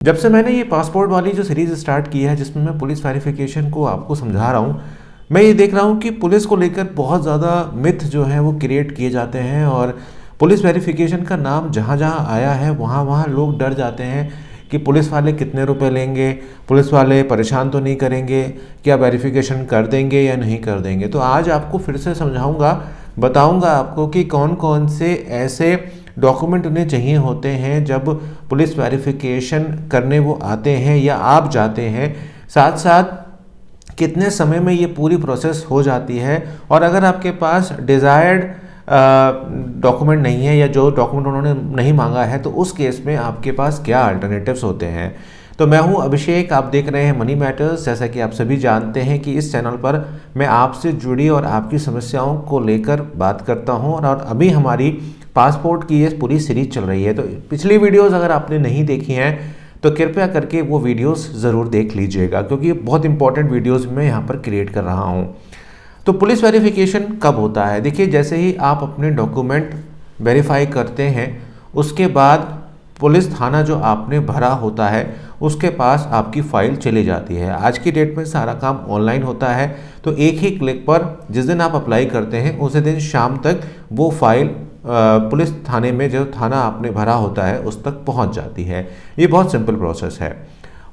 जब से मैंने ये पासपोर्ट वाली जो सीरीज़ स्टार्ट की है जिसमें मैं पुलिस वेरिफिकेशन को आपको समझा रहा हूँ, मैं ये देख रहा हूँ कि पुलिस को लेकर बहुत ज़्यादा मिथ जो है वो क्रिएट किए जाते हैं और पुलिस वेरिफिकेशन का नाम जहाँ जहाँ आया है वहाँ वहाँ लोग डर जाते हैं कि पुलिस वाले कितने रुपए लेंगे, पुलिस वाले परेशान तो नहीं करेंगे, क्या वेरिफिकेशन कर देंगे या नहीं कर देंगे। तो आज आपको फिर से समझाऊंगा, बताऊंगा आपको कि कौन कौन से ऐसे डॉक्यूमेंट उन्हें चाहिए होते हैं जब पुलिस वेरिफिकेशन करने वो आते हैं या आप जाते हैं, साथ साथ कितने समय में ये पूरी प्रोसेस हो जाती है। और अगर आपके पास डिज़ायर्ड डॉक्यूमेंट नहीं है या जो डॉक्यूमेंट उन्होंने नहीं मांगा है तो उस केस में आपके पास क्या अल्टरनेटिव्स होते हैं। तो मैं हूं अभिषेक, आप देख रहे हैं मनी मैटर्स। जैसा कि आप सभी जानते हैं कि इस चैनल पर मैं आपसे जुड़ी और आपकी समस्याओं को लेकर बात करता हूं और अभी हमारी पासपोर्ट की ये पूरी सीरीज चल रही है। तो पिछली वीडियोस अगर आपने नहीं देखी हैं तो कृपया करके वो वीडियोस ज़रूर देख लीजिएगा, क्योंकि ये बहुत इंपॉर्टेंट वीडियोस मैं यहाँ पर क्रिएट कर रहा हूँ। तो पुलिस वेरिफिकेशन कब होता है? देखिए, जैसे ही आप अपने डॉक्यूमेंट वेरीफाई करते हैं उसके बाद पुलिस थाना जो आपने भरा होता है उसके पास आपकी फ़ाइल चली जाती है। आज की डेट में सारा काम ऑनलाइन होता है, तो एक ही क्लिक पर जिस दिन आप अप्लाई करते हैं उसी दिन शाम तक वो फाइल पुलिस थाने में, जो थाना आपने भरा होता है, उस तक पहुंच जाती है। ये बहुत सिंपल प्रोसेस है।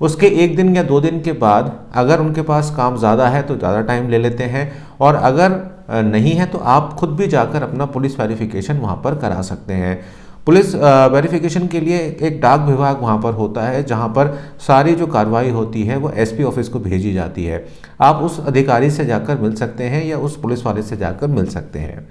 उसके एक दिन या 2 दिन के बाद अगर उनके पास काम ज़्यादा है तो ज़्यादा टाइम ले लेते हैं, और अगर नहीं है तो आप खुद भी जाकर अपना पुलिस वेरिफिकेशन वहाँ पर करा सकते हैं। पुलिस वेरिफिकेशन के लिए एक डाक विभाग वहाँ पर होता है जहाँ पर सारी जो कार्रवाई होती है वो एसपी ऑफिस को भेजी जाती है। आप उस अधिकारी से जाकर मिल सकते हैं या उस पुलिस वाले से जाकर मिल सकते हैं।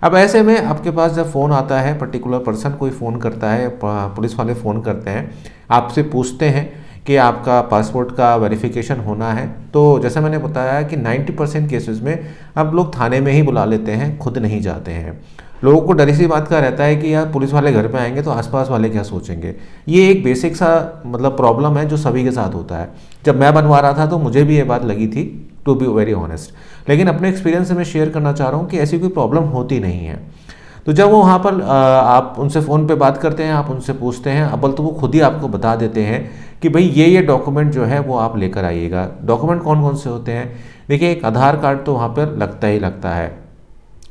अब ऐसे में आपके पास जब फ़ोन आता है, पर्टिकुलर पर्सन कोई फ़ोन करता है, पुलिस वाले फ़ोन करते हैं, आपसे पूछते हैं कि आपका पासपोर्ट का वेरिफिकेशन होना है, तो जैसा मैंने बताया कि 90% केसेस में अब लोग थाने में ही बुला लेते हैं, खुद नहीं जाते हैं। लोगों को डर इसी बात का रहता है कि यार पुलिस वाले घर पे आएंगे तो आसपास वाले क्या सोचेंगे। ये एक बेसिक सा प्रॉब्लम है जो सभी के साथ होता है। जब मैं बनवा रहा था तो मुझे भी ये बात लगी थी, टू बी वेरी ऑनेस्ट, लेकिन अपने एक्सपीरियंस से मैं शेयर करना चाह रहा हूँ कि ऐसी कोई प्रॉब्लम होती नहीं है। तो जब वो वहाँ पर आप उनसे फ़ोन पे बात करते हैं, आप उनसे पूछते हैं, अव्वल तो वो खुद ही आपको बता देते हैं कि भाई ये डॉक्यूमेंट जो है वो आप लेकर आइएगा। डॉक्यूमेंट कौन कौन से होते हैं? देखिए, एक आधार कार्ड तो वहाँ पर लगता ही लगता है,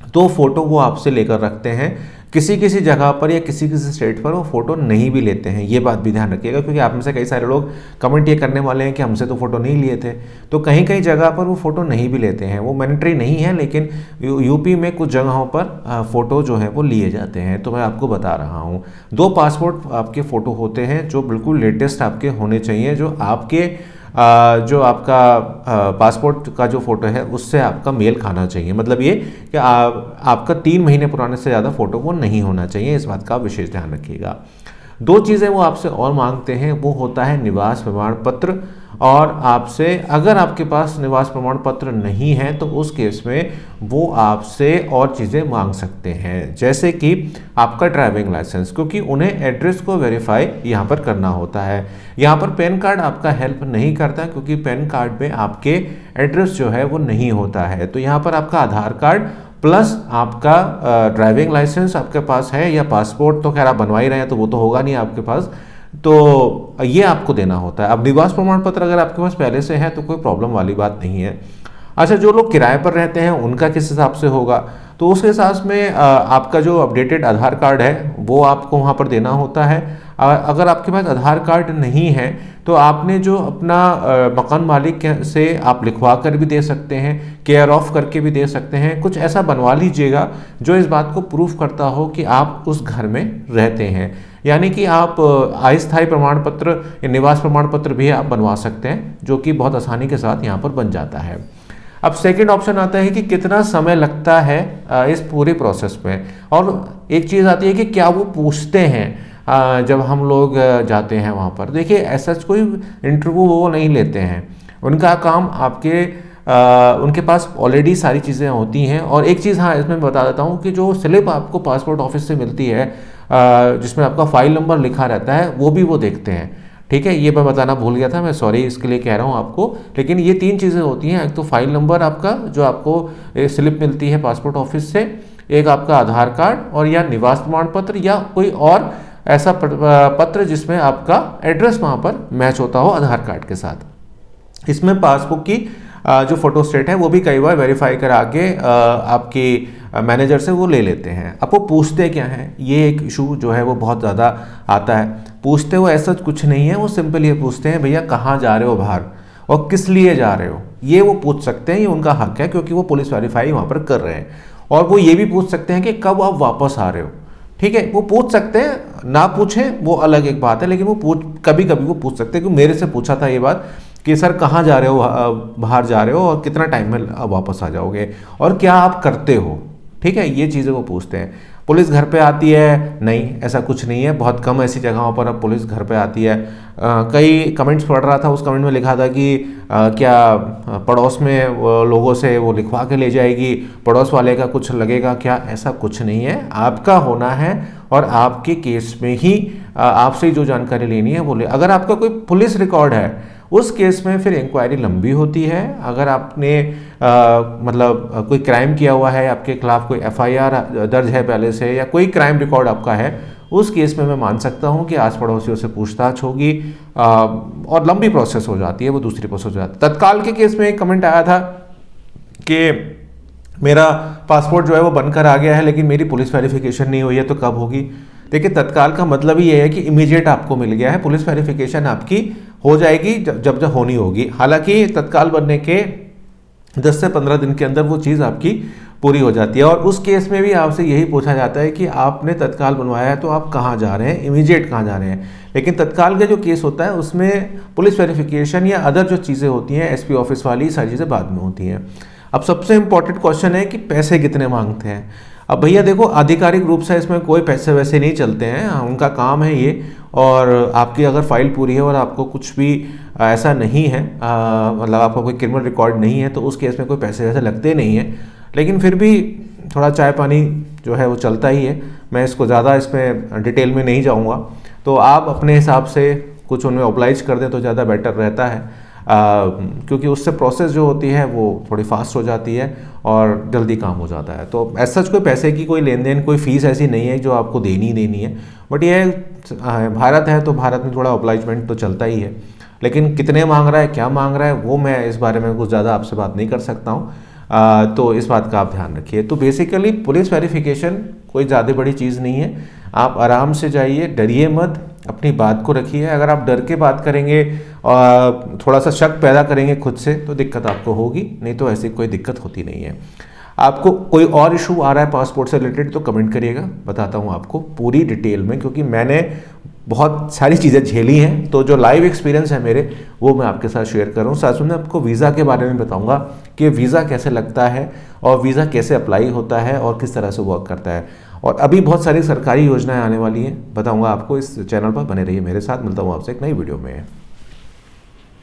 2 फोटो वो आपसे लेकर रखते हैं। किसी किसी जगह पर या किसी किसी स्टेट पर वो फ़ोटो नहीं भी लेते हैं, ये बात भी ध्यान रखिएगा, क्योंकि आप में से कई सारे लोग कमेंट ये करने वाले हैं कि हमसे तो फ़ोटो नहीं लिए थे। तो कहीं कहीं जगह पर वो फ़ोटो नहीं भी लेते हैं, वो मैंडेटरी नहीं है, लेकिन यूपी में कुछ जगहों पर फ़ोटो जो है वो लिए जाते हैं। तो मैं आपको बता रहा हूँ, 2 पासपोर्ट आपके फ़ोटो होते हैं जो बिल्कुल लेटेस्ट आपके होने चाहिए, जो आपका पासपोर्ट का जो फ़ोटो है उससे आपका मेल खाना चाहिए। मतलब ये कि आपका 3 महीने पुराने से ज़्यादा फ़ोटो वो नहीं होना चाहिए। इस बात का विशेष ध्यान रखिएगा। 2 चीज़ें वो आपसे और मांगते हैं, वो होता है निवास प्रमाण पत्र, और आपसे अगर आपके पास निवास प्रमाण पत्र नहीं है तो उस केस में वो आपसे और चीज़ें मांग सकते हैं, जैसे कि आपका ड्राइविंग लाइसेंस, क्योंकि उन्हें एड्रेस को वेरीफाई यहाँ पर करना होता है। यहाँ पर पैन कार्ड आपका हेल्प नहीं करता, क्योंकि पैन कार्ड में आपके एड्रेस जो है वो नहीं होता है। तो यहाँ पर आपका आधार कार्ड प्लस आपका ड्राइविंग लाइसेंस आपके पास है, या पासपोर्ट तो खैर आप बनवा ही रहे हैं तो वो तो होगा नहीं आपके पास, तो ये आपको देना होता है। अब निवास प्रमाण पत्र अगर आपके पास पहले से है तो कोई प्रॉब्लम वाली बात नहीं है। अच्छा, जो लोग किराए पर रहते हैं उनका किस हिसाब से होगा, तो उस हिसाब में आपका जो अपडेटेड आधार कार्ड है वो आपको वहाँ पर देना होता है। अगर आपके पास आधार कार्ड नहीं है तो आपने जो अपना मकान मालिक से आप लिखवा कर भी दे सकते हैं, केयर ऑफ करके भी दे सकते हैं। कुछ ऐसा बनवा लीजिएगा जो इस बात को प्रूफ करता हो कि आप उस घर में रहते हैं, यानी कि आप अस्थायी प्रमाण पत्र या निवास प्रमाण पत्र भी आप बनवा सकते हैं, जो कि बहुत आसानी के साथ यहाँ पर बन जाता है। अब सेकंड ऑप्शन आता है कि कितना समय लगता है इस पूरे प्रोसेस में, और एक चीज़ आती है कि क्या वो पूछते हैं जब हम लोग जाते हैं वहाँ पर। देखिए, ऐसा कोई इंटरव्यू वो नहीं लेते हैं, उनका काम उनके पास ऑलरेडी सारी चीज़ें होती हैं। और एक चीज़ हाँ इसमें बता देता हूँ कि जो स्लिप आपको पासपोर्ट ऑफिस से मिलती है जिसमें आपका फ़ाइल नंबर लिखा रहता है, वो भी वो देखते हैं। ठीक है, ये मैं बताना भूल गया था, मैं सॉरी इसके लिए कह रहा हूँ आपको। लेकिन ये 3 चीज़ें होती हैं, एक तो फाइल नंबर आपका जो आपको स्लिप मिलती है पासपोर्ट ऑफिस से, एक आपका आधार कार्ड और या निवास प्रमाण पत्र या कोई और ऐसा पत्र जिसमें आपका एड्रेस वहाँ पर मैच होता हो आधार कार्ड के साथ। इसमें पासबुक की जो फोटो स्टेट है वो भी कई बार वेरीफाई करा के आपके मैनेजर से वो ले लेते हैं। अब वो पूछते क्या हैं, ये एक इशू जो है वो बहुत ज़्यादा आता है। पूछते वो ऐसा कुछ नहीं है, वो सिंपल ये पूछते हैं भैया कहाँ जा रहे हो बाहर और किस लिए जा रहे हो, ये वो पूछ सकते हैं, ये उनका हक है क्योंकि वो पुलिस वेरीफाई वहाँ पर कर रहे हैं। और वो ये भी पूछ सकते हैं कि कब आप वापस आ रहे हो, ठीक है, वो पूछ सकते हैं, ना पूछें वो अलग एक बात है, लेकिन वो कभी कभी वो पूछ सकते हैं। क्योंकि मेरे से पूछा था ये बात कि सर कहाँ जा रहे हो, बाहर जा रहे हो और कितना टाइम में वापस आ जाओगे और क्या आप करते हो, ठीक है, ये चीज़ें वो पूछते हैं। पुलिस घर पे आती है, नहीं ऐसा कुछ नहीं है, बहुत कम ऐसी जगहों पर अब पुलिस घर पे आती है। कई कमेंट्स पढ़ रहा था, उस कमेंट में लिखा था कि क्या पड़ोस में लोगों से वो लिखवा के ले जाएगी, पड़ोस वाले का कुछ लगेगा क्या, ऐसा कुछ नहीं है। आपका होना है और आपके केस में ही आपसे जो जानकारी लेनी है वो ले। अगर आपका कोई पुलिस रिकॉर्ड है उस केस में फिर इंक्वायरी लंबी होती है। अगर आपने मतलब कोई क्राइम किया हुआ है, आपके खिलाफ कोई एफआईआर दर्ज है पहले से, या कोई क्राइम रिकॉर्ड आपका है, उस केस में मैं मान सकता हूं कि आस पड़ोसियों से पूछताछ होगी और लंबी प्रोसेस हो जाती है, वो दूसरी प्रोसेस हो जाती है। तत्काल के केस में एक कमेंट आया था कि मेरा पासपोर्ट जो है वो बनकर आ गया है लेकिन मेरी पुलिस वेरिफिकेशन नहीं हुई है, तो कब होगी। देखिए तत्काल का मतलब ही ये है कि इमीडिएट आपको मिल गया है, पुलिस वेरिफिकेशन आपकी हो जाएगी जब होनी होगी। हालांकि तत्काल बनने के 10 से 15 दिन के अंदर वो चीज़ आपकी पूरी हो जाती है। और उस केस में भी आपसे यही पूछा जाता है कि आपने तत्काल बनवाया है तो आप कहाँ जा रहे हैं, इमीडिएट कहाँ जा रहे हैं। लेकिन तत्काल का जो केस होता है उसमें पुलिस वेरिफिकेशन या अदर जो चीज़ें होती हैं एसपी ऑफिस वाली सारी चीज़ें बाद में होती हैं। अब सबसे इंपॉर्टेंट क्वेश्चन है कि पैसे कितने मांगते हैं। अब भैया देखो आधिकारिक रूप से इसमें कोई पैसे वैसे नहीं चलते हैं, उनका काम है ये। और आपकी अगर फाइल पूरी है और आपको कुछ भी ऐसा नहीं है, मतलब आपका कोई क्रिमिनल रिकॉर्ड नहीं है, तो उस केस में कोई पैसे वैसे लगते नहीं हैं। लेकिन फिर भी थोड़ा चाय पानी जो है वो चलता ही है। मैं इसको ज़्यादा इसमें डिटेल में नहीं जाऊँगा, तो आप अपने हिसाब से कुछ उनमें ऑब्लाइज कर दें तो ज़्यादा बेटर रहता है। क्योंकि उससे प्रोसेस जो होती है वो थोड़ी फास्ट हो जाती है और जल्दी काम हो जाता है। तो ऐसा कोई पैसे की कोई लेन देन, कोई फीस ऐसी नहीं है जो आपको देनी है। बट ये भारत है तो भारत में थोड़ा ऑब्लाइजमेंट तो चलता ही है। लेकिन कितने मांग रहा है, क्या मांग रहा है, वो मैं इस बारे में कुछ ज़्यादा आपसे बात नहीं कर सकता हूँ। तो इस बात का आप ध्यान रखिए। तो बेसिकली पुलिस वेरिफिकेशन कोई ज़्यादा बड़ी चीज़ नहीं है, आप आराम से जाइए, डरिए मत, अपनी बात को रखिए। अगर आप डर के बात करेंगे और थोड़ा सा शक पैदा करेंगे खुद से तो दिक्कत आपको होगी, नहीं तो ऐसी कोई दिक्कत होती नहीं है। आपको कोई और इशू आ रहा है पासपोर्ट से रिलेटेड तो कमेंट करिएगा, बताता हूँ आपको पूरी डिटेल में, क्योंकि मैंने बहुत सारी चीज़ें झेली हैं। तो जो लाइव एक्सपीरियंस है मेरे वो मैं आपके साथ शेयर कर रहा हूँ। साथ में आपको वीज़ा के बारे में बताऊँगा कि वीज़ा कैसे लगता है और वीज़ा कैसे अप्लाई होता है और किस तरह से वर्क करता है। और अभी बहुत सारी सरकारी योजनाएं आने वाली हैं, बताऊँगा आपको। इस चैनल पर बने रहिए मेरे साथ। मिलता हूँ आपसे एक नई वीडियो में।